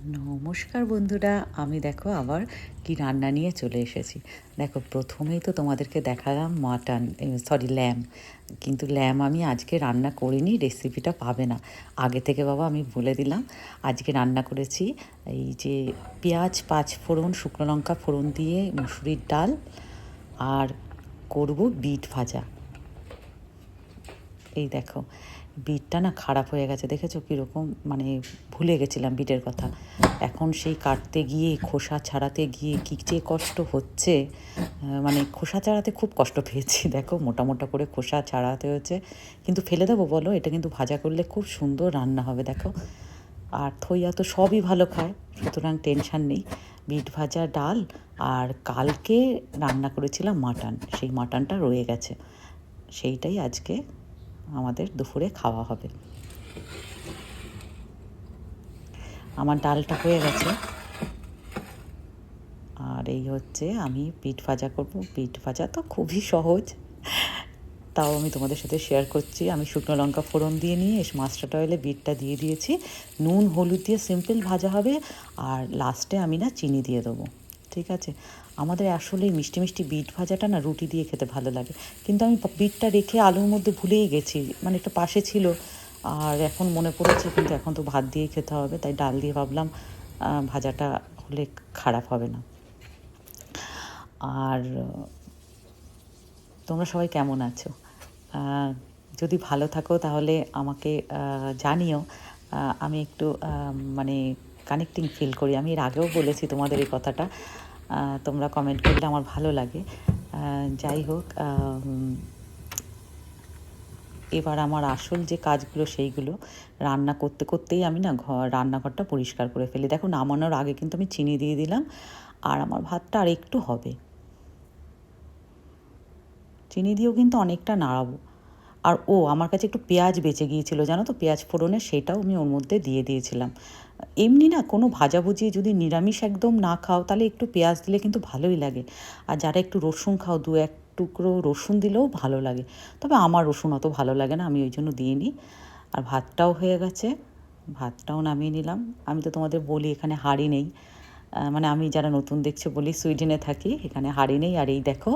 নমস্কার বন্ধুরা, আমি দেখো আবার কি রান্না নিয়ে চলে এসেছি। দেখো, প্রথমেই তো তোমাদেরকে দেখালাম ল্যাম। কিন্তু ল্যাম আমি আজকে রান্না করিনি, রেসিপিটা পাবে না। আগে থেকে বাবা আমি বলে দিলাম। আজকে রান্না করেছি এই যে পেঁয়াজ 5 ফোড়ন, শুকনো লঙ্কা ফোড়ন দিয়ে মুসুরির ডাল, আর করব বিট ভাজা। এই দেখো, বিটটা না খারাপ হয়ে গেছে, দেখেছো কীরকম, মানে ভুলে গেছিলাম বিটের কথা। এখন সেই কাটতে গিয়ে খোসা ছাড়াতে গিয়ে কী যে কষ্ট হচ্ছে, মানে খোসা ছাড়াতে খুব কষ্ট পেয়েছি। দেখো, মোটা মোটা করে খোসা ছাড়াতে হয়েছে, কিন্তু ফেলে দেবো বলো? এটা কিন্তু ভাজা করলে খুব সুন্দর রান্না হবে। দেখো, আর থইয়া তো সবই ভালো খায়, সুতরাং টেনশান নেই। বিট ভাজা, ডাল, আর কালকে রান্না করেছিলাম মাটন, সেই মাটনটা রয়ে গেছে, সেইটাই আজকে আমাদের দুপুরে খাওয়া হবে। আমার ডালটা হয়ে গেছে, আর এই হচ্ছে আমি পিঠ ভাজা করব। পিঠ ভাজা তো খুবই সহজ, তাও আমি তোমাদের সাথে শেয়ার করছি। আমি শুকনো লঙ্কা ফোড়ন দিয়ে নিয়ে মাস্টার্ড অয়েলে বিটটা দিয়ে দিয়েছি, নুন হলুদ দিয়ে সিম্পল ভাজা হবে, আর লাস্টে আমি না চিনি দিয়ে দেবো। ঠিক আছে, আমাদের আসলেই মিষ্টি মিষ্টি বিট ভাজাটা না রুটি দিয়ে খেতে ভালো লাগে, কিন্তু আমি বিটটা রেখে আলুর মধ্যে ভুলেই গেছি, মানে একটা পাশে ছিল, আর এখন মনে পড়েছে, কিন্তু এখন তো ভাত দিয়েই খেতে হবে, তাই ডাল দিয়ে ভাবলাম ভাজাটা হলে খারাপ হবে না। আর তোমরা সবাই কেমন আছো? যদি ভালো থাকো তাহলে আমাকে জানিও। আমি একটু মানে কানেক্টিং ফিল করি। আমি এর আগেও বলেছি তোমাদের এই কথাটা, তোমরা কমেন্ট করলে আমার ভালো লাগে। যাই হোক, এবার আমার আসল যে কাজগুলো সেইগুলো রান্না করতে করতেই আমি না রান্নাঘরটা পরিষ্কার করে ফেলি। দেখো, নামানোর আগে কিন্তু আমি চিনি দিয়ে দিলাম, আর আমার ভাতটা আর একটু হবে, চিনি দিয়েও কিন্তু অনেকটা নাড়াবো। আর আমার কাছে একটু পেঁয়াজ বেঁচে গিয়েছিলো, জানো তো, পেঁয়াজ ফোড়নের, সেটাও আমি ওর মধ্যে দিয়ে দিয়েছিলাম। এমনি না কোনো ভাজাভুজি যদি নিরামিষ একদম না খাও, তাহলে একটু পেঁয়াজ দিলে কিন্তু ভালোই লাগে। আর যারা একটু রসুন খাও, 2-1 টুকরো রসুন দিলেও ভালো লাগে। তবে আমার রসুন অত ভালো লাগে না, আমি ওই জন্য দিইনি। আর ভাতটাও হয়ে গেছে, ভাতটাও নামিয়ে নিলাম। আমি তো তোমাদের বলি এখানে হাঁড়ি নেই, মানে আমি যারা নতুন দেখছে বলি সুইডেনে থাকি, এখানে হাঁড়ি নেই। আর এই দেখো,